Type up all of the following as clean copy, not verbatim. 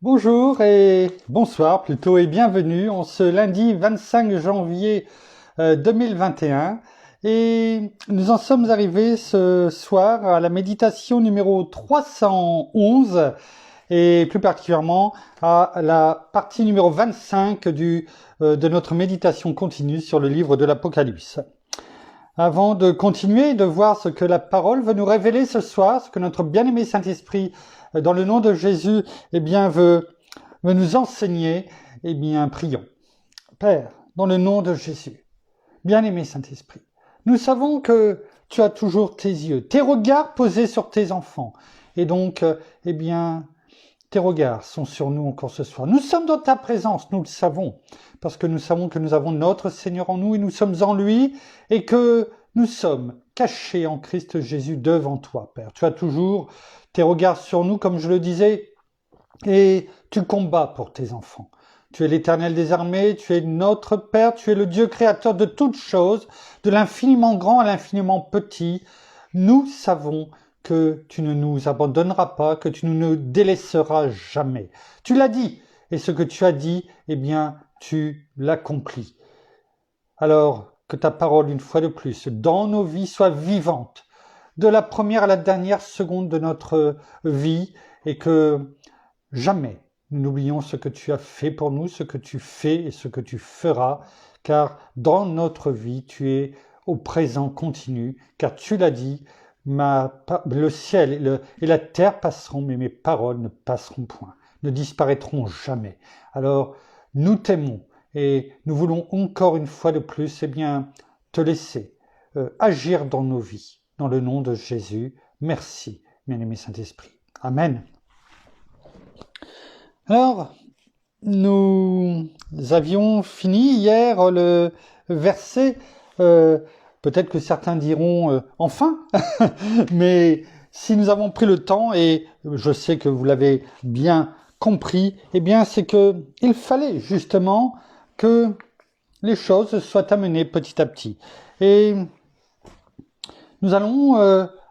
Bonjour et bonsoir plutôt et bienvenue en ce lundi 25 janvier 2021 et nous en sommes arrivés ce soir à la méditation numéro 311 et plus particulièrement à la partie numéro 25 de notre méditation continue sur le livre de l'Apocalypse. Avant de continuer et de voir ce que la parole veut nous révéler ce soir, ce que notre bien-aimé Saint-Esprit, dans le nom de Jésus, veut nous enseigner, prions. Père, dans le nom de Jésus, bien-aimé Saint-Esprit, nous savons que tu as toujours tes yeux, tes regards posés sur tes enfants. Et donc, tes regards sont sur nous encore ce soir. Nous sommes dans ta présence, nous le savons, parce que nous savons que nous avons notre Seigneur en nous et nous sommes en lui et que nous sommes cachés en Christ Jésus devant toi, Père. Tu as toujours tes regards sur nous, comme je le disais, et tu combats pour tes enfants. Tu es l'Éternel des armées, tu es notre Père, tu es le Dieu créateur de toutes choses, de l'infiniment grand à l'infiniment petit. Nous savons que tu ne nous abandonneras pas, que tu ne nous délaisseras jamais. Tu l'as dit, et ce que tu as dit, tu l'accomplis. Alors, que ta parole, une fois de plus, dans nos vies, soit vivante, de la première à la dernière seconde de notre vie, et que jamais nous n'oublions ce que tu as fait pour nous, ce que tu fais et ce que tu feras, car dans notre vie, tu es au présent continu, car tu l'as dit, le ciel et la terre passeront, mais mes paroles ne passeront point, ne disparaîtront jamais. Alors, nous t'aimons et nous voulons encore une fois de plus, te laisser agir dans nos vies. Dans le nom de Jésus, merci, bien-aimé Saint-Esprit. Amen. Alors, nous avions fini hier le verset, peut-être que certains diront enfin, mais si nous avons pris le temps, et je sais que vous l'avez bien compris, c'est que il fallait justement que les choses soient amenées petit à petit. Et nous allons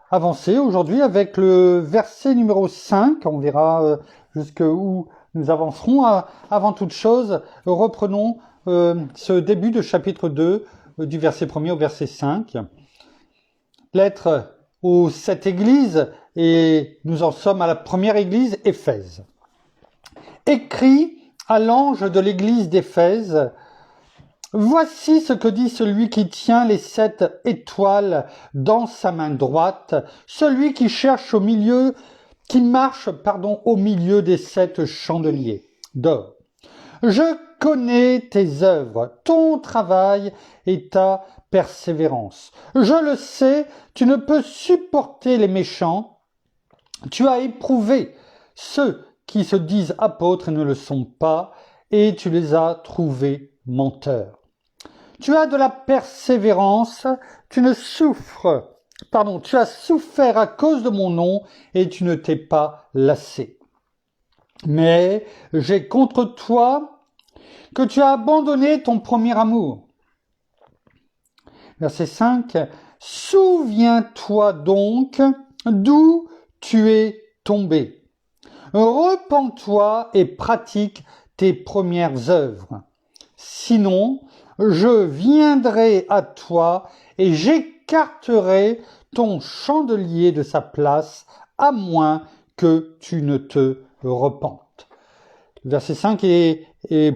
avancer aujourd'hui avec le verset numéro 5, on verra jusqu'où nous avancerons. Avant toute chose, reprenons ce début de chapitre 2, du verset 1er au verset 5. Lettre aux 7 églises, et nous en sommes à la première église, Éphèse. Écrit à l'ange de l'église d'Éphèse, voici ce que dit celui qui tient les 7 étoiles dans sa main droite, celui qui marche au milieu des 7 chandeliers d'or. Je connais tes œuvres, ton travail et ta persévérance. Je le sais, tu ne peux supporter les méchants. Tu as éprouvé ceux qui se disent apôtres et ne le sont pas, et tu les as trouvés menteurs. Tu as de la persévérance, tu as souffert à cause de mon nom et tu ne t'es pas lassé. Mais j'ai contre toi que tu as abandonné ton premier amour. Verset 5. Souviens-toi donc d'où tu es tombé. Repens-toi et pratique tes premières œuvres. Sinon, je viendrai à toi et j'écarterai ton chandelier de sa place, à moins que tu ne te repentes. Le verset 5 est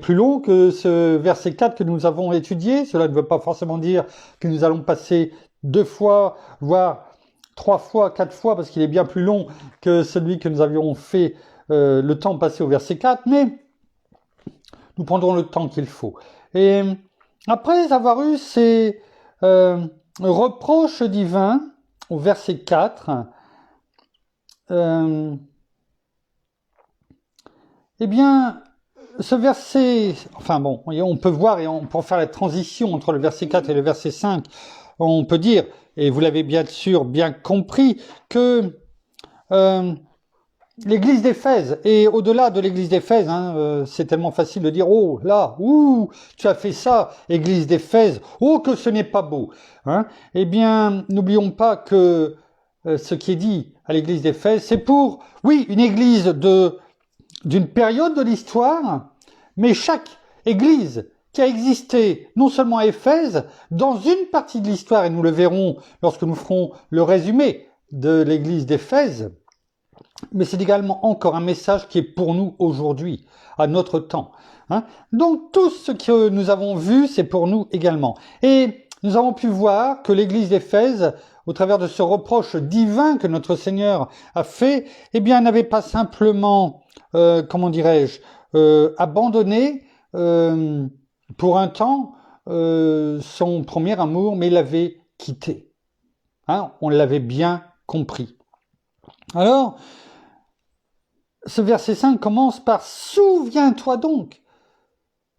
plus long que ce verset 4 que nous avons étudié. Cela ne veut pas forcément dire que nous allons passer 2 fois, voire 3 fois, 4 fois, parce qu'il est bien plus long que celui que nous avions fait le temps passé au verset 4, mais nous prendrons le temps qu'il faut. Et après avoir eu ces reproches divins au verset 4, ce verset, on peut voir et on peut faire la transition entre le verset 4 et le verset 5. On peut dire, et vous l'avez bien sûr bien compris, que l'église d'Éphèse, et au-delà de l'église d'Éphèse, c'est tellement facile de dire, oh là, tu as fait ça, église d'Éphèse, oh que ce n'est pas beau. N'oublions pas que ce qui est dit à l'église d'Éphèse, c'est pour, oui, une église de d'une période de l'histoire, mais chaque église qui a existé non seulement à Éphèse, dans une partie de l'histoire, et nous le verrons lorsque nous ferons le résumé de l'église d'Éphèse, mais c'est également encore un message qui est pour nous aujourd'hui, à notre temps. Hein. Donc tout ce que nous avons vu, c'est pour nous également. Et nous avons pu voir que l'église d'Éphèse, au travers de ce reproche divin que notre Seigneur a fait, eh bien, n'avait pas simplement, abandonné pour un temps son premier amour, mais l'avait quitté. Hein, on l'avait bien compris. Alors, ce verset 5 commence par « Souviens-toi donc ».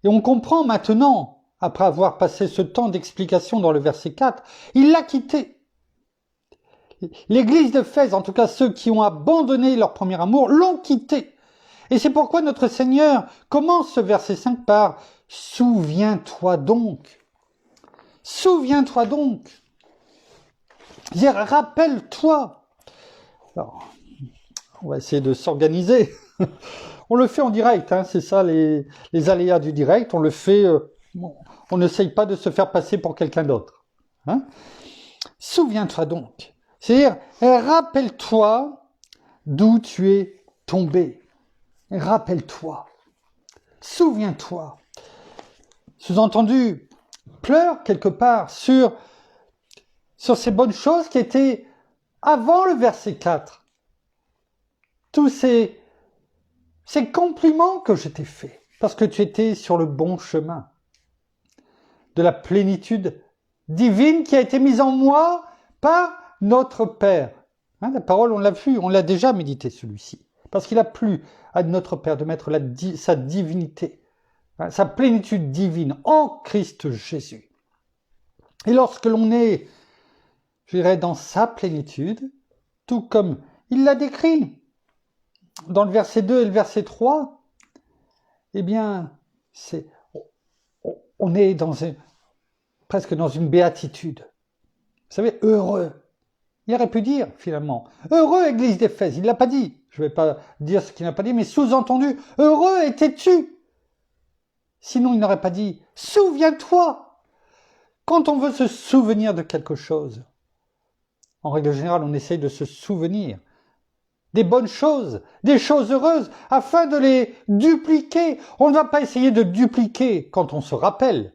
Et on comprend maintenant, après avoir passé ce temps d'explication dans le verset 4, il l'a quitté. L'église d'Éphèse, en tout cas ceux qui ont abandonné leur premier amour, l'ont quitté. Et c'est pourquoi notre Seigneur commence ce verset 5 par « Souviens-toi donc ». Souviens-toi donc. C'est-à-dire, rappelle-toi. Alors, on va essayer de s'organiser. On le fait en direct, hein, c'est ça les aléas du direct. On le fait, on n'essaye pas de se faire passer pour quelqu'un d'autre. Hein. Souviens-toi donc. C'est-à-dire, rappelle-toi d'où tu es tombé. Rappelle-toi. Souviens-toi. Sous-entendu, pleure quelque part sur ces bonnes choses qui étaient avant le verset 4. Tous ces compliments que je t'ai faits, parce que tu étais sur le bon chemin de la plénitude divine qui a été mise en moi par notre Père. Hein, la parole, on l'a vu, on l'a déjà médité celui-ci, parce qu'il a plu à notre Père de mettre sa divinité, hein, sa plénitude divine en Christ Jésus. Et lorsque l'on est, je dirais, dans sa plénitude, tout comme il l'a décrit dans le verset 2 et le verset 3, eh bien, on est presque dans une béatitude. Vous savez, heureux. Il aurait pu dire, finalement, heureux Église d'Éphèse. Il ne l'a pas dit. Je ne vais pas dire ce qu'il n'a pas dit, mais sous-entendu, heureux étais-tu. Sinon, il n'aurait pas dit, souviens-toi. Quand on veut se souvenir de quelque chose, en règle générale, on essaye de se souvenir des bonnes choses, des choses heureuses, afin de les dupliquer. On ne va pas essayer de dupliquer quand on se rappelle,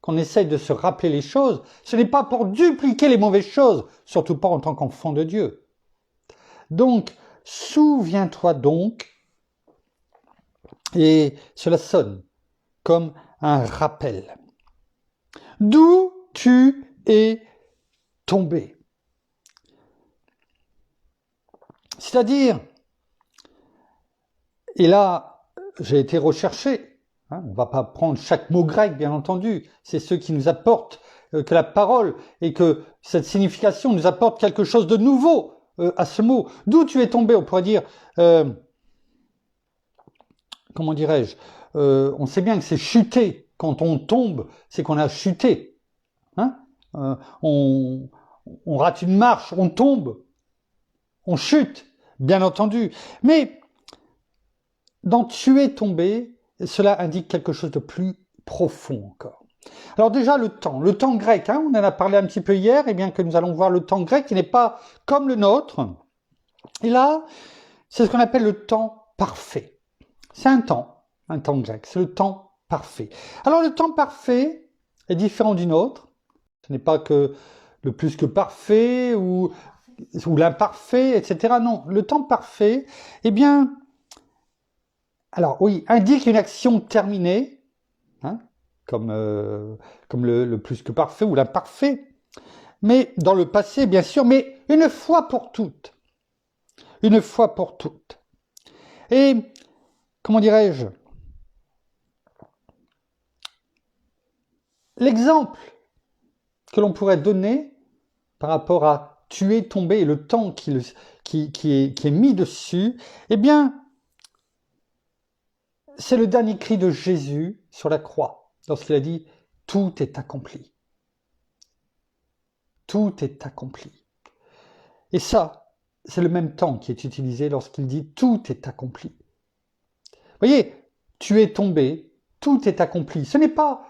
qu'on essaye de se rappeler les choses. Ce n'est pas pour dupliquer les mauvaises choses, surtout pas en tant qu'enfant de Dieu. Donc, souviens-toi donc, et cela sonne comme un rappel. D'où tu es tombé. C'est-à-dire, et là, j'ai été recherché, hein, on ne va pas prendre chaque mot grec, bien entendu, c'est ceux qui nous apportent que la parole et que cette signification nous apporte quelque chose de nouveau à ce mot. D'où tu es tombé, on pourrait dire, comment dirais-je, on sait bien que c'est chuter. Quand on tombe, c'est qu'on a chuté. Hein, on rate une marche, on tombe, on chute, bien entendu. Mais dans tu es tombé, cela indique quelque chose de plus profond encore. Alors déjà le temps grec, hein, on en a parlé un petit peu hier, et bien que nous allons voir le temps grec qui n'est pas comme le nôtre. Et là, c'est ce qu'on appelle le temps parfait. C'est un temps grec, c'est le temps parfait. Alors le temps parfait est différent du nôtre. Ce n'est pas que le plus que parfait ou l'imparfait, etc. Non, le temps parfait, eh bien, alors oui, indique une action terminée, hein, comme le plus que parfait ou l'imparfait, mais dans le passé, bien sûr, mais une fois pour toutes. Une fois pour toutes. Et, comment dirais-je, l'exemple que l'on pourrait donner par rapport à tu es tombé et le temps qui est mis dessus, eh bien, c'est le dernier cri de Jésus sur la croix, lorsqu'il a dit « Tout est accompli ». Tout est accompli. Et ça, c'est le même temps qui est utilisé lorsqu'il dit « Tout est accompli ». Voyez, tu es tombé, tout est accompli. Ce n'est pas,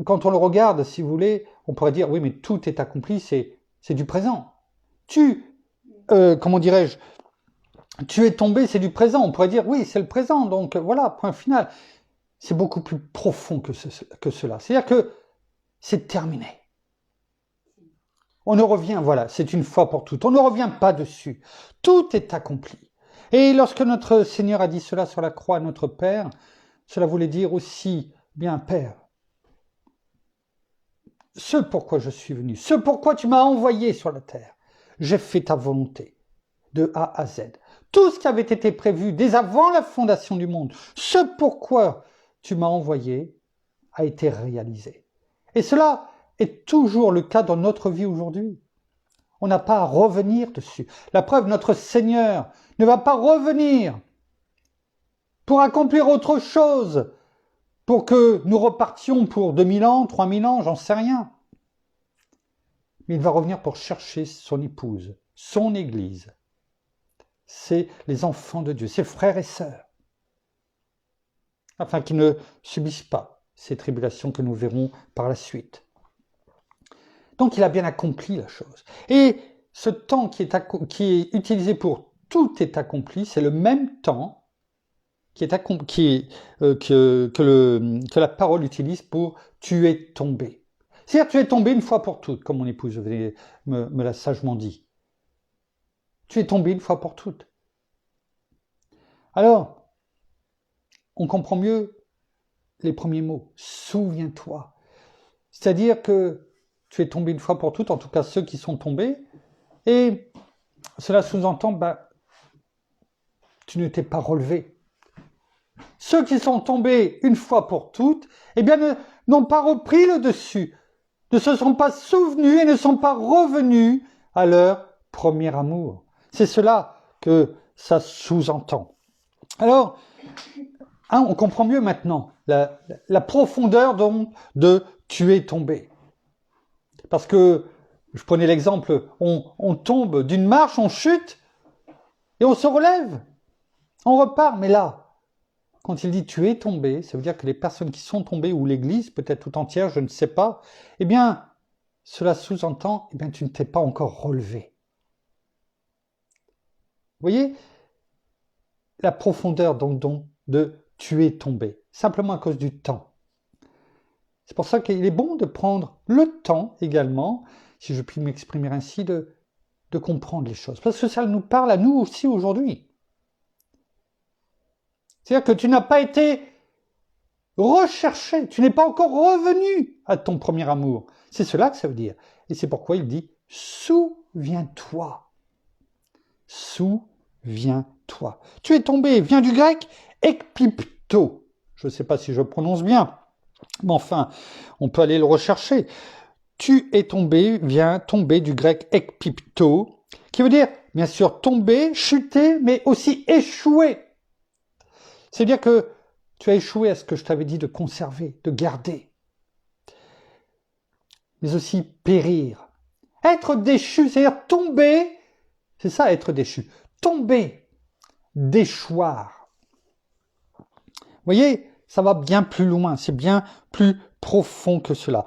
quand on le regarde, si vous voulez, on pourrait dire, oui, mais tout est accompli, c'est du présent. Comment dirais-je, tu es tombé, c'est du présent. On pourrait dire, oui, c'est le présent, donc voilà, point final. C'est beaucoup plus profond que cela. C'est-à-dire que c'est terminé. On ne revient, voilà, c'est une fois pour toutes. On ne revient pas dessus. Tout est accompli. Et lorsque notre Seigneur a dit cela sur la croix à notre Père, cela voulait dire aussi, bien Père, ce pourquoi je suis venu, ce pourquoi tu m'as envoyé sur la terre, j'ai fait ta volonté, de A à Z. Tout ce qui avait été prévu dès avant la fondation du monde, ce pourquoi tu m'as envoyé, a été réalisé. Et cela est toujours le cas dans notre vie aujourd'hui. On n'a pas à revenir dessus. La preuve, notre Seigneur ne va pas revenir pour accomplir autre chose, pour que nous repartions pour 2000 ans, 3000 ans, j'en sais rien. Mais il va revenir pour chercher son épouse, son Église. C'est les enfants de Dieu, ses frères et sœurs, afin qu'ils ne subissent pas ces tribulations que nous verrons par la suite. Donc il a bien accompli la chose. Et ce temps qui est utilisé pour tout est accompli, c'est le même temps que la parole utilise pour tu es tombé. C'est-à-dire tu es tombé une fois pour toutes, comme mon épouse me l'a sagement dit. Tu es tombé une fois pour toutes. Alors, on comprend mieux les premiers mots. Souviens-toi. C'est-à-dire que tu es tombé une fois pour toutes, en tout cas ceux qui sont tombés, et cela sous-entend, tu ne t'es pas relevé. Ceux qui sont tombés une fois pour toutes, eh bien, n'ont pas repris le dessus, ne se sont pas souvenus et ne sont pas revenus à leur premier amour. C'est cela que ça sous-entend. Alors, on comprend mieux maintenant la profondeur donc de tu es tombé. Parce que, je prenais l'exemple, on tombe d'une marche, on chute, et on se relève, on repart. Mais là, quand il dit tu es tombé, ça veut dire que les personnes qui sont tombées, ou l'Église, peut-être tout entière, je ne sais pas, eh bien, cela sous-entend, eh bien, tu ne t'es pas encore relevé. Vous voyez la profondeur donc de tu es tombé, simplement à cause du temps. C'est pour ça qu'il est bon de prendre le temps également, si je puis m'exprimer ainsi, de comprendre les choses. Parce que ça nous parle à nous aussi aujourd'hui. C'est-à-dire que tu n'as pas été recherché, tu n'es pas encore revenu à ton premier amour. C'est cela que ça veut dire. Et c'est pourquoi il dit « Souviens-toi ». Souviens-toi. Tu es tombé, vient du grec « ekpipto ». Je ne sais pas si je prononce bien, mais enfin, on peut aller le rechercher. Tu es tombé, vient tomber du grec ekpipto, qui veut dire, bien sûr, tomber, chuter, mais aussi échouer. C'est-à-dire que tu as échoué à ce que je t'avais dit de conserver, de garder. Mais aussi périr. Être déchu, c'est-à-dire tomber, c'est ça être déchu. Tomber, déchoir. Vous voyez, ça va bien plus loin, c'est bien plus profond que cela.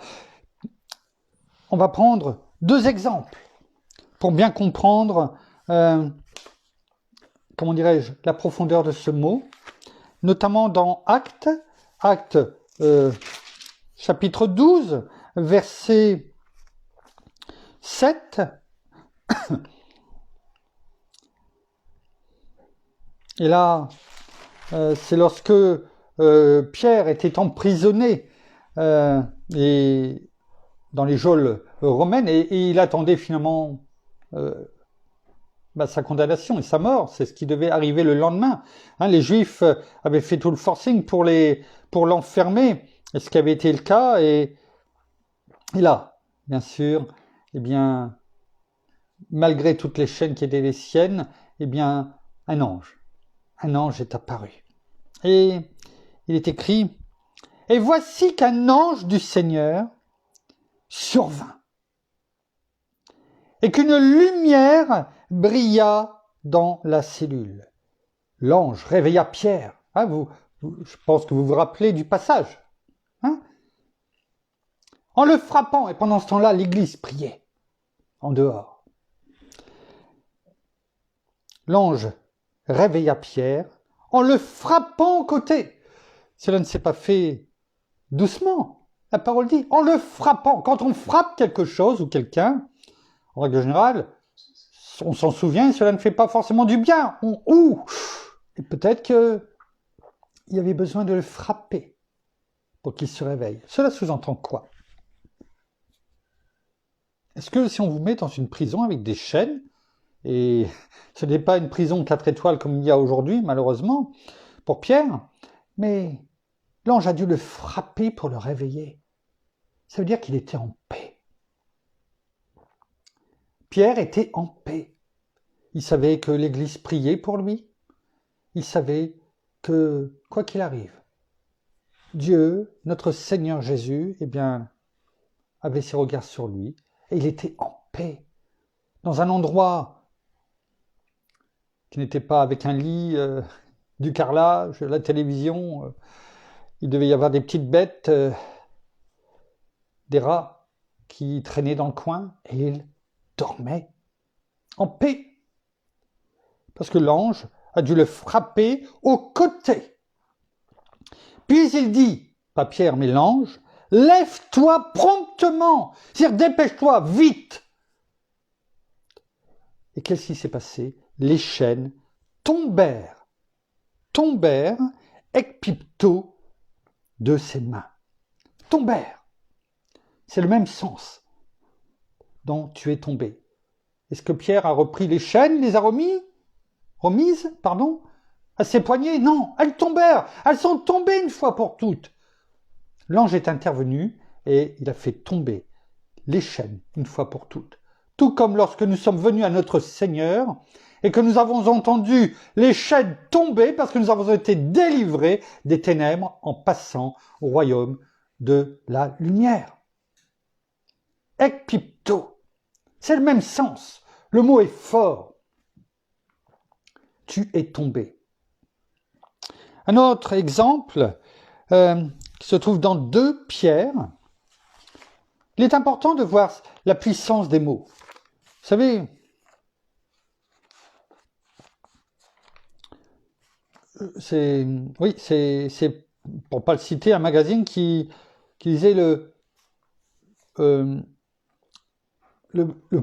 On va prendre 2 exemples pour bien comprendre, comment dirais-je, la profondeur de ce mot, notamment dans Actes chapitre 12, verset 7. Et là, c'est lorsque Pierre était emprisonné et dans les geôles romaines et il attendait finalement sa condamnation et sa mort. C'est ce qui devait arriver le lendemain. Les Juifs avaient fait tout le forcing pour l'enfermer, ce qui avait été le cas. Et là, bien sûr, eh bien, malgré toutes les chaînes qui étaient les siennes, eh bien, un ange est apparu. Et il est écrit « Et voici qu'un ange du Seigneur survint, et qu'une lumière brilla dans la cellule. L'ange réveilla Pierre, Ah, je pense que vous vous rappelez du passage. Hein? En le frappant, et pendant ce temps-là, l'église priait en dehors. L'ange réveilla Pierre en le frappant au côté. Cela ne s'est pas fait doucement. La parole dit, en le frappant. Quand on frappe quelque chose ou quelqu'un, en règle générale, on s'en souvient et cela ne fait pas forcément du bien. Et peut-être qu'il y avait besoin de le frapper pour qu'il se réveille. Cela sous-entend quoi? Est-ce que si on vous met dans une prison avec des chaînes, et ce n'est pas une prison 4 étoiles comme il y a aujourd'hui, malheureusement, pour Pierre, mais l'ange a dû le frapper pour le réveiller. Ça veut dire qu'il était en paix. Pierre était en paix. Il savait que l'Église priait pour lui. Il savait que, quoi qu'il arrive, Dieu, notre Seigneur Jésus, eh bien, avait ses regards sur lui. Et il était en paix. Dans un endroit qui n'était pas avec un lit, du carrelage, la télévision. Il devait y avoir des petites bêtes, des rats qui traînaient dans le coin. Et il dormait en paix. Parce que l'ange a dû le frapper au côté. Puis il dit, pas Pierre mais l'ange, lève-toi promptement, c'est-à-dire dépêche-toi, vite. Et qu'est-ce qui s'est passé? Les chaînes tombèrent ekpipto de ses mains. Tombèrent. C'est le même sens dont tu es tombé. Est-ce que Pierre a repris les chaînes, les a remises, à ses poignets? Non, elles tombèrent. Elles sont tombées une fois pour toutes. L'ange est intervenu et il a fait tomber les chaînes une fois pour toutes. Tout comme lorsque nous sommes venus à notre Seigneur et que nous avons entendu les chaînes tomber parce que nous avons été délivrés des ténèbres en passant au royaume de la lumière. Ekpipto, c'est le même sens. Le mot est fort. Tu es tombé. Un autre exemple qui se trouve dans 2 Pierre. Il est important de voir la puissance des mots. Vous savez, c'est pour pas le citer, un magazine qui disait le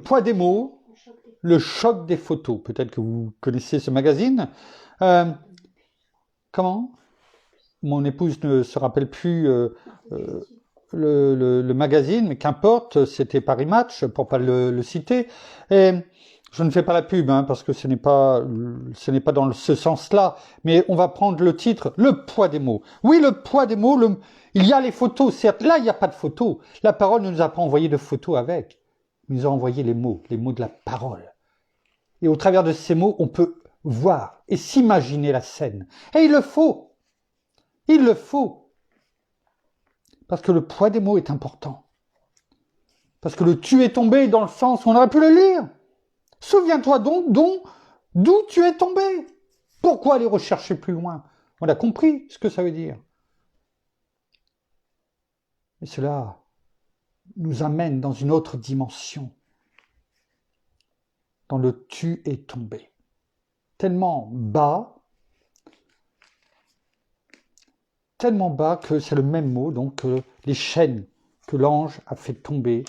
poids des mots, le choc des photos. Peut-être que vous connaissez ce magazine. Comment? Mon épouse ne se rappelle plus le magazine, mais qu'importe, c'était Paris Match, pour pas le citer. Et je ne fais pas la pub, parce que ce n'est pas dans ce sens-là, mais on va prendre le titre, le poids des mots. Oui, le poids des mots, il y a les photos, certes, là il n'y a pas de photos. La parole ne nous a pas envoyé de photos avec, il nous a envoyé les mots de la parole. Et au travers de ces mots, on peut voir et s'imaginer la scène. Et il le faut. Il le faut. Parce que le poids des mots est important. Parce que le tu es tombé dans le sens où on aurait pu le lire. Souviens-toi donc d'où tu es tombé. Pourquoi aller rechercher plus loin? On a compris ce que ça veut dire. Et cela nous amène dans une autre dimension. Dans le tu es tombé. Tellement bas que c'est le même mot, donc les chaînes que l'ange a fait tomber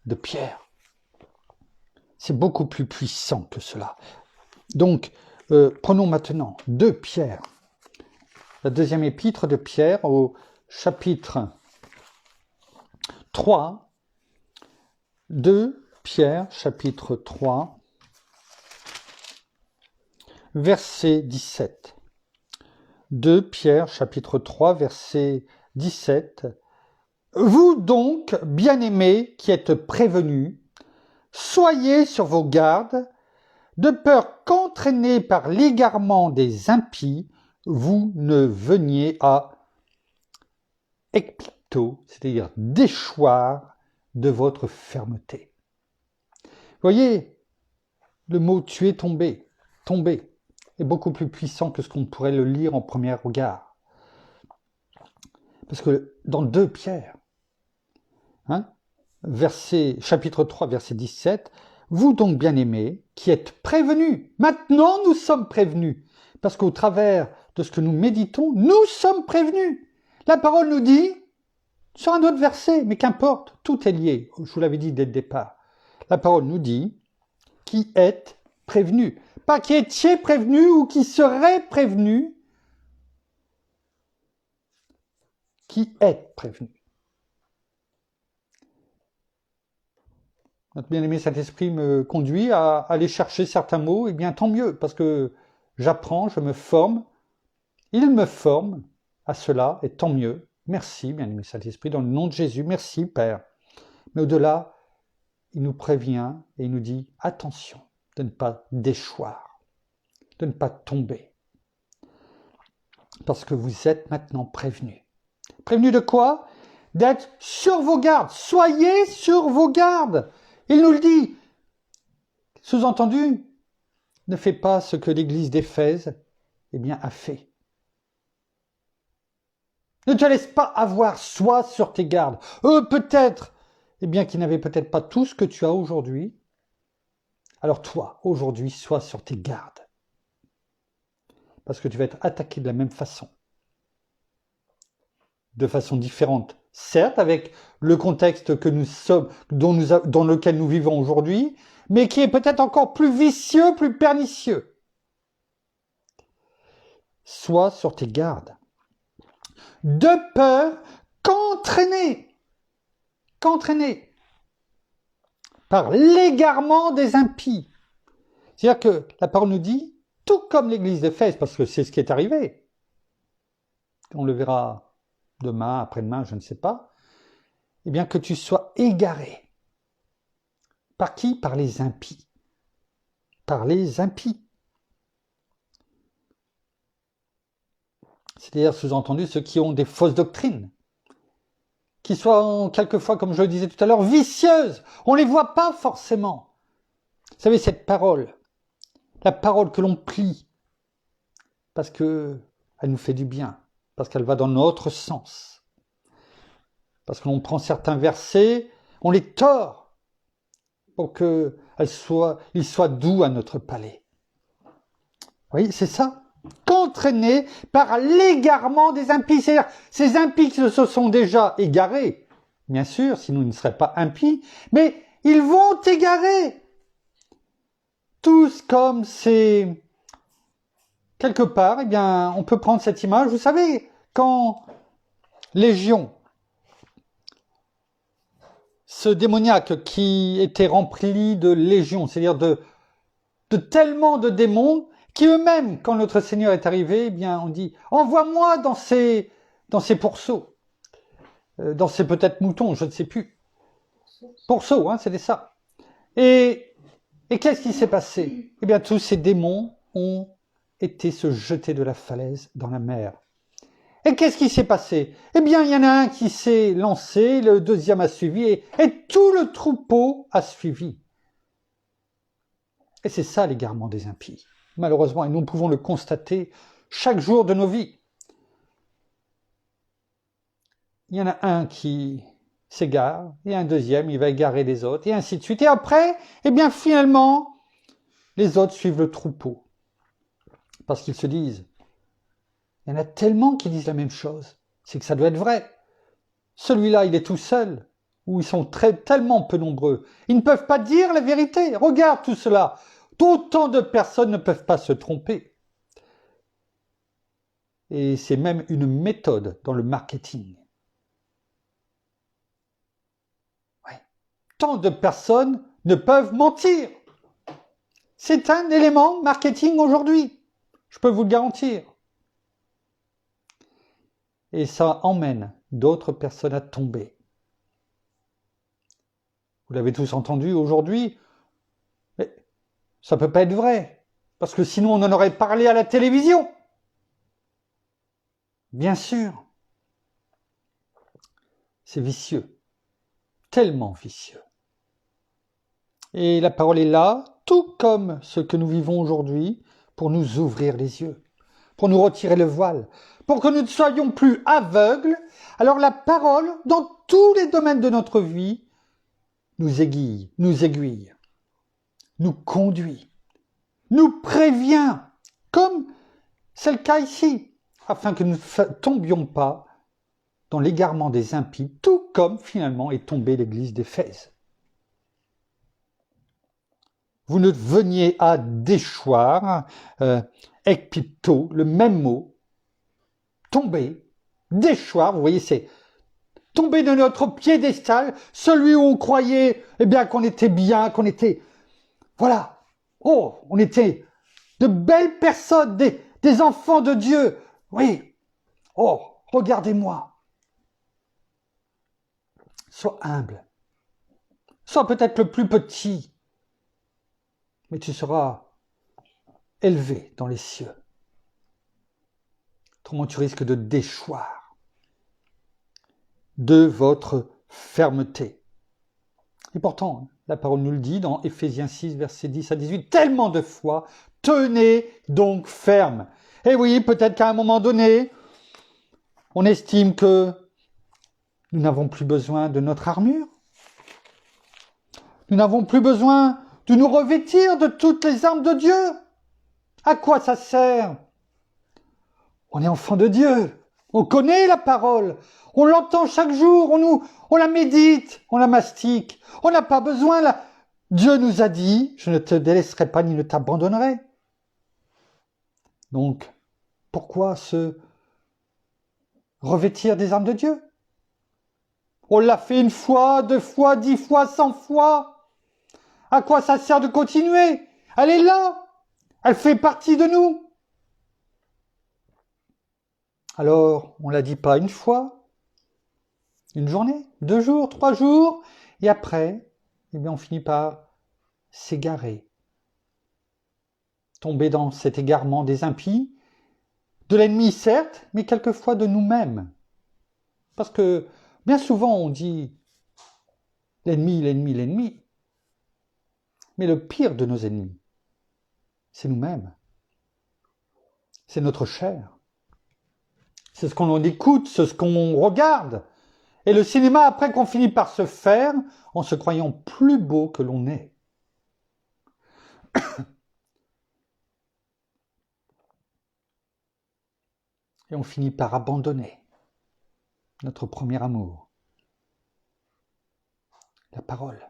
de Pierre. C'est beaucoup plus puissant que cela. Donc, prenons maintenant 2 Pierre, la deuxième épître de Pierre au chapitre 3, 2 Pierre, chapitre 3, verset 17. 2 Pierre, chapitre 3, verset 17. Vous donc, bien-aimés, qui êtes prévenus, soyez sur vos gardes, de peur qu'entraînés par l'égarement des impies, vous ne veniez à ekpipto, c'est-à-dire déchoir de votre fermeté. Vous voyez, le mot tu es tombé. est beaucoup plus puissant que ce qu'on pourrait le lire en premier regard. Parce que dans 2 Pierre, hein, chapitre 3, verset 17, « Vous donc, bien-aimés, qui êtes prévenus, maintenant nous sommes prévenus, parce qu'au travers de ce que nous méditons, nous sommes prévenus. » La parole nous dit, sur un autre verset, mais qu'importe, tout est lié, je vous l'avais dit dès le départ. La parole nous dit, qui êtes prévenus. Pas qui étiez prévenus ou qui seraient prévenus, qui êtes prévenus. Notre bien-aimé Saint-Esprit me conduit à aller chercher certains mots, et bien tant mieux, parce que j'apprends, je me forme, il me forme à cela, et tant mieux. Merci, bien-aimé Saint-Esprit, dans le nom de Jésus, merci Père. Mais au-delà, il nous prévient et il nous dit, attention de ne pas déchoir, de ne pas tomber, parce que vous êtes maintenant prévenus. Prévenus de quoi? D'être sur vos gardes, soyez sur vos gardes. Il nous le dit. Sous-entendu, ne fais pas ce que l'église d'Éphèse a fait. Ne te laisse pas avoir, sois sur tes gardes. Eux, peut-être, qu'ils n'avaient peut-être pas tout ce que tu as aujourd'hui. Alors toi, aujourd'hui, sois sur tes gardes. Parce que tu vas être attaqué de la même façon. De façon différente. Certes, avec le contexte que nous sommes, dans lequel nous vivons aujourd'hui, mais qui est peut-être encore plus vicieux, plus pernicieux. Sois sur tes gardes. De peur qu'entraîné par l'égarement des impies. C'est-à-dire que la parole nous dit, tout comme l'église d'Éphèse, parce que c'est ce qui est arrivé, on le verra demain, après-demain, je ne sais pas, que tu sois égaré. Par qui? Par les impies. Par les impies. C'est-à-dire, sous-entendu, ceux qui ont des fausses doctrines, qui soient quelquefois, comme je le disais tout à l'heure, vicieuses. On ne les voit pas forcément. Vous savez, cette parole, la parole que l'on plie, parce qu'elle nous fait du bien, parce qu'elle va dans notre sens, parce que l'on prend certains versets, on les tord pour qu'ils soient doux à notre palais. Oui, c'est ça. Qu'entraînés par l'égarement des impies. C'est-à-dire, ces impies qui se sont déjà égarés, bien sûr, sinon ils ne seraient pas impies, mais ils vont égarer. Tous comme c'est... Quelque part, on peut prendre cette image. Vous savez, quand Légion, ce démoniaque qui était rempli de légions, c'est-à-dire de tellement de démons, qui eux-mêmes, quand notre Seigneur est arrivé, on dit « Envoie-moi dans ces pourceaux, dans ces peut-être moutons, je ne sais plus. » Pourceaux, c'était ça. Et qu'est-ce qui s'est passé? Tous ces démons ont été se jeter de la falaise dans la mer. Et qu'est-ce qui s'est passé? Il y en a un qui s'est lancé, le deuxième a suivi, et tout le troupeau a suivi. Et c'est ça l'égarement des impies. Malheureusement, et nous pouvons le constater chaque jour de nos vies. Il y en a un qui s'égare, et un deuxième, il va égarer les autres, et ainsi de suite. Et après, finalement, les autres suivent le troupeau. Parce qu'ils se disent, il y en a tellement qui disent la même chose, c'est que ça doit être vrai. Celui-là, il est tout seul, ou ils sont tellement peu nombreux. Ils ne peuvent pas dire la vérité. Regarde tout cela. Autant de personnes ne peuvent pas se tromper. Et c'est même une méthode dans le marketing. Ouais. Tant de personnes ne peuvent mentir. C'est un élément marketing aujourd'hui. Je peux vous le garantir. Et ça emmène d'autres personnes à tomber. Vous l'avez tous entendu aujourd'hui. Mais ça ne peut pas être vrai. Parce que sinon on en aurait parlé à la télévision. Bien sûr. C'est vicieux. Tellement vicieux. Et la parole est là, tout comme ce que nous vivons aujourd'hui, pour nous ouvrir les yeux, pour nous retirer le voile, pour que nous ne soyons plus aveugles. Alors la parole, dans tous les domaines de notre vie, nous aiguille, nous conduit, nous prévient, comme c'est le cas ici, afin que nous ne tombions pas dans l'égarement des impies, tout comme finalement est tombée l'église d'Éphèse. Vous ne veniez à déchoir, ekpipto, le même mot, tomber, déchoir, vous voyez, c'est tomber de notre piédestal, celui où on croyait eh bien, qu'on était bien, qu'on était... Voilà, oh, on était de belles personnes, des enfants de Dieu. Oui, oh, regardez-moi. Sois humble. Sois peut-être le plus petit, mais tu seras élevé dans les cieux. Autrement, tu risques de déchoir de votre fermeté. Et pourtant, la parole nous le dit dans Éphésiens 6, versets 10 à 18, tellement de fois, tenez donc ferme. Et oui, peut-être qu'à un moment donné, on estime que nous n'avons plus besoin de notre armure. Nous n'avons plus besoin de nous revêtir de toutes les armes de Dieu. À quoi ça sert? On est enfant de Dieu. On connaît la parole. On l'entend chaque jour. On la médite. On la mastique. On n'a pas besoin. Dieu nous a dit, je ne te délaisserai pas ni ne t'abandonnerai. Donc, pourquoi se revêtir des armes de Dieu? On l'a fait une fois, 2 fois, 10 fois, 100 fois. À quoi ça sert de continuer? Elle est là. Elle fait partie de nous. Alors, on ne la dit pas une fois, une journée, 2 jours, 3 jours, et après, eh bien, on finit par s'égarer, tomber dans cet égarement des impies, de l'ennemi certes, mais quelquefois de nous-mêmes. Parce que bien souvent on dit l'ennemi, l'ennemi, l'ennemi, mais le pire de nos ennemis, c'est nous-mêmes, c'est notre chair, c'est ce qu'on écoute, c'est ce qu'on regarde. Et le cinéma, après qu'on finit par se faire, en se croyant plus beau que l'on est. Et on finit par abandonner notre premier amour, la parole.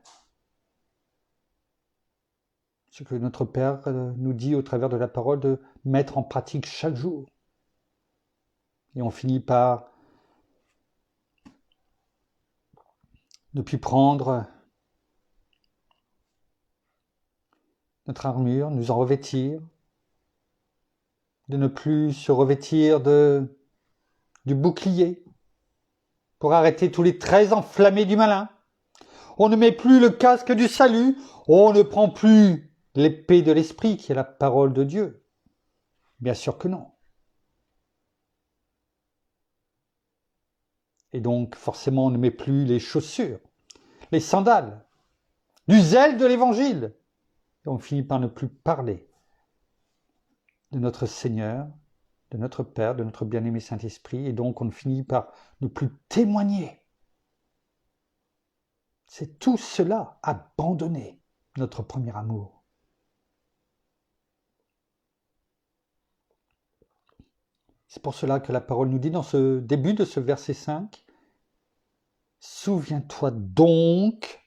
Ce que notre Père nous dit au travers de la parole de mettre en pratique chaque jour. Et on finit par ne plus prendre notre armure, nous en revêtir, de ne plus se revêtir du bouclier pour arrêter tous les traits enflammés du malin. On ne met plus le casque du salut, on ne prend plus l'épée de l'esprit qui est la parole de Dieu. Bien sûr que non. Et donc forcément on ne met plus les chaussures, les sandales, du zèle de l'évangile. Et on finit par ne plus parler de notre Seigneur, de notre Père, de notre bien-aimé Saint-Esprit, et donc on finit par ne plus témoigner. C'est tout cela, abandonner notre premier amour. C'est pour cela que la parole nous dit dans ce début de ce verset 5, « Souviens-toi donc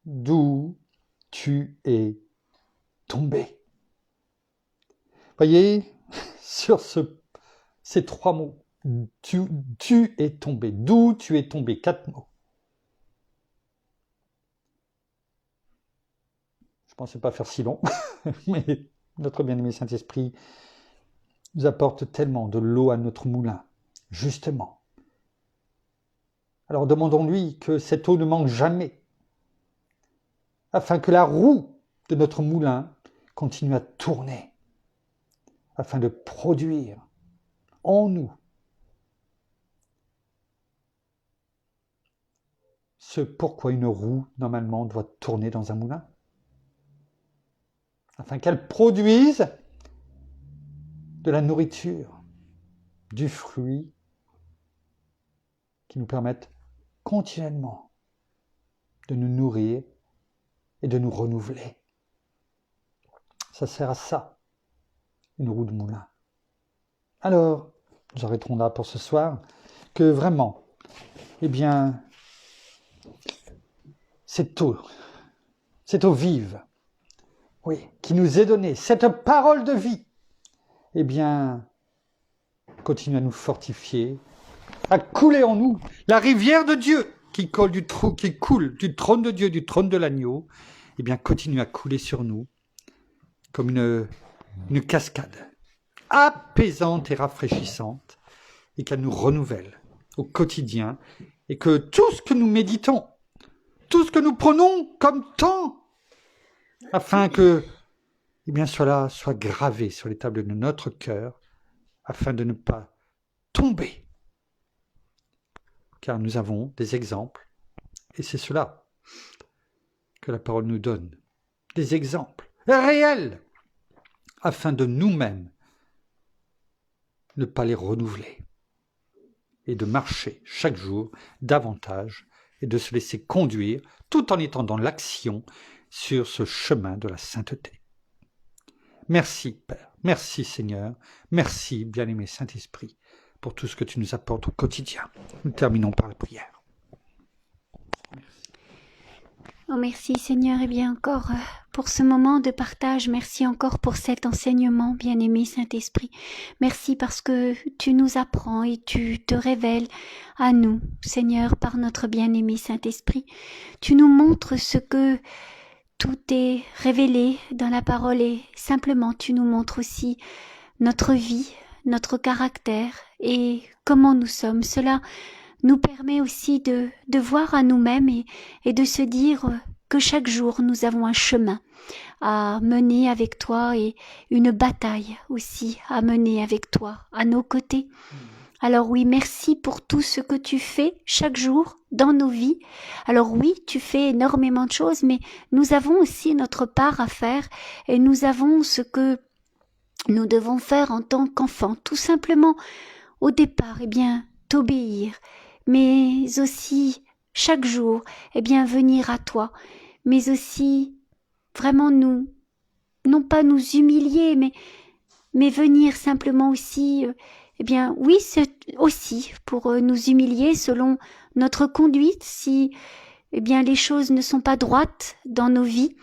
d'où tu es tombé. » Voyez, sur ces 3 mots, tu es tombé, d'où tu es tombé, 4 mots. Je ne pensais pas faire si long, mais notre bien-aimé Saint-Esprit nous apporte tellement de l'eau à notre moulin, justement. Alors demandons-lui que cette eau ne manque jamais, afin que la roue de notre moulin continue à tourner, afin de produire en nous ce pourquoi une roue, normalement, doit tourner dans un moulin. afin qu'elles produisent de la nourriture, du fruit, qui nous permettent continuellement de nous nourrir et de nous renouveler. Ça sert à ça, une roue de moulin. Alors, nous arrêterons là pour ce soir, que vraiment, eh bien, cette eau vive, oui, qui nous est donnée, cette parole de vie, eh bien, continue à nous fortifier, à couler en nous la rivière de Dieu qui coule du trône de Dieu, du trône de l'agneau, eh bien, continue à couler sur nous comme une cascade apaisante et rafraîchissante, et qu'elle nous renouvelle au quotidien, et que tout ce que nous méditons, tout ce que nous prenons comme temps, afin que eh bien, cela soit gravé sur les tables de notre cœur, afin de ne pas tomber. Car nous avons des exemples, et c'est cela que la parole nous donne, des exemples réels, afin de nous-mêmes ne pas les renouveler, et de marcher chaque jour davantage, et de se laisser conduire, tout en étant dans l'action, sur ce chemin de la sainteté. Merci Père, merci Seigneur, merci bien-aimé Saint-Esprit, pour tout ce que tu nous apportes au quotidien. Nous terminons par la prière. Oh, merci Seigneur, et bien encore pour ce moment de partage, merci encore pour cet enseignement, bien-aimé Saint-Esprit. Merci parce que tu nous apprends et tu te révèles à nous, Seigneur, par notre bien-aimé Saint-Esprit. Tu nous montres ce que tout est révélé dans la parole et simplement tu nous montres aussi notre vie, notre caractère et comment nous sommes. Cela nous permet aussi de voir à nous-mêmes et de se dire que chaque jour nous avons un chemin à mener avec toi et une bataille aussi à mener avec toi à nos côtés. Alors oui, merci pour tout ce que tu fais chaque jour dans nos vies. Alors oui, tu fais énormément de choses, mais nous avons aussi notre part à faire et nous avons ce que nous devons faire en tant qu'enfants. Tout simplement, au départ, eh bien, t'obéir, mais aussi chaque jour, eh bien, venir à toi, mais aussi vraiment non pas nous humilier, mais venir simplement aussi, eh bien, oui, c'est aussi pour nous humilier selon notre conduite, si, eh bien, les choses ne sont pas droites dans nos vies,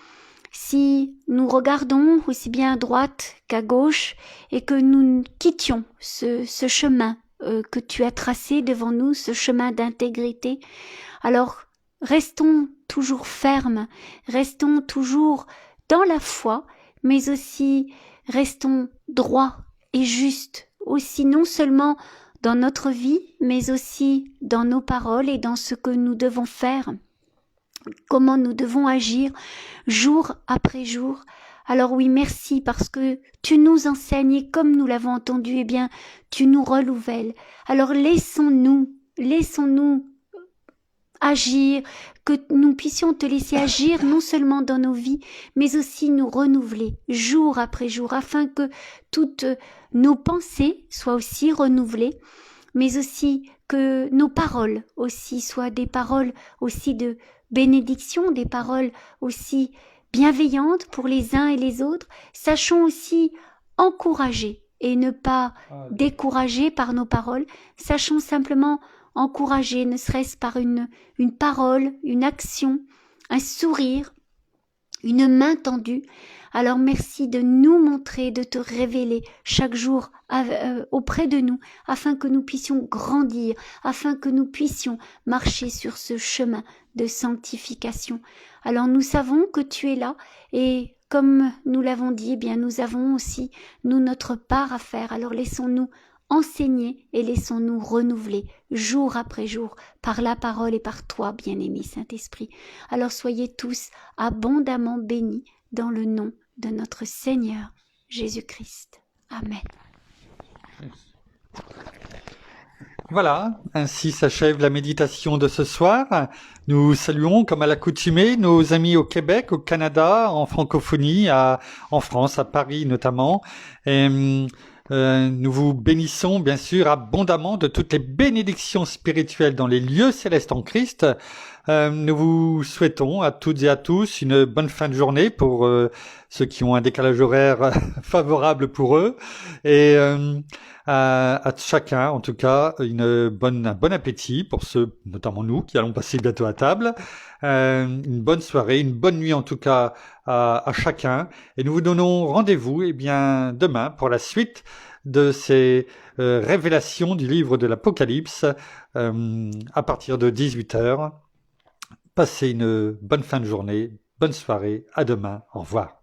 si nous regardons aussi bien à droite qu'à gauche et que nous quittions ce chemin que tu as tracé devant nous, ce chemin d'intégrité, alors restons toujours fermes, restons toujours dans la foi, mais aussi restons droits et justes, aussi non seulement dans notre vie, mais aussi dans nos paroles et dans ce que nous devons faire, comment nous devons agir jour après jour. Alors oui, merci parce que tu nous enseignes et comme nous l'avons entendu, eh bien, tu nous renouvelles. Alors laissons-nous agir, que nous puissions te laisser agir non seulement dans nos vies, mais aussi nous renouveler jour après jour, afin que toutes nos pensées soient aussi renouvelées, mais aussi que nos paroles aussi soient des paroles aussi de bénédiction, des paroles aussi bienveillantes pour les uns et les autres. Sachons aussi encourager et ne pas décourager par nos paroles. Sachons simplement encourager, ne serait-ce par une parole, une action, un sourire, une main tendue. Alors merci de nous montrer, de te révéler chaque jour auprès de nous, afin que nous puissions grandir, afin que nous puissions marcher sur ce chemin de sanctification. Alors nous savons que tu es là et comme nous l'avons dit, eh bien nous avons aussi, nous, notre part à faire. Alors laissons-nous enseigner et laissons-nous renouveler jour après jour par la parole et par toi, bien-aimé Saint-Esprit. Alors soyez tous abondamment bénis dans le nom de notre Seigneur Jésus-Christ. Amen. Voilà, ainsi s'achève la méditation de ce soir. Nous saluons, comme à l'accoutumée, nos amis au Québec, au Canada, en francophonie, en France, à Paris notamment. Et, nous vous bénissons bien sûr abondamment de toutes les bénédictions spirituelles dans les lieux célestes en Christ. Nous vous souhaitons à toutes et à tous une bonne fin de journée pour ceux qui ont un décalage horaire favorable pour eux. Et à chacun, en tout cas, un bon appétit pour ceux, notamment nous, qui allons passer bientôt à table. Une bonne soirée, une bonne nuit en tout cas à chacun. Et nous vous donnons rendez-vous demain pour la suite de ces révélations du livre de l'Apocalypse à partir de 18h. Passez une bonne fin de journée, bonne soirée, à demain, au revoir.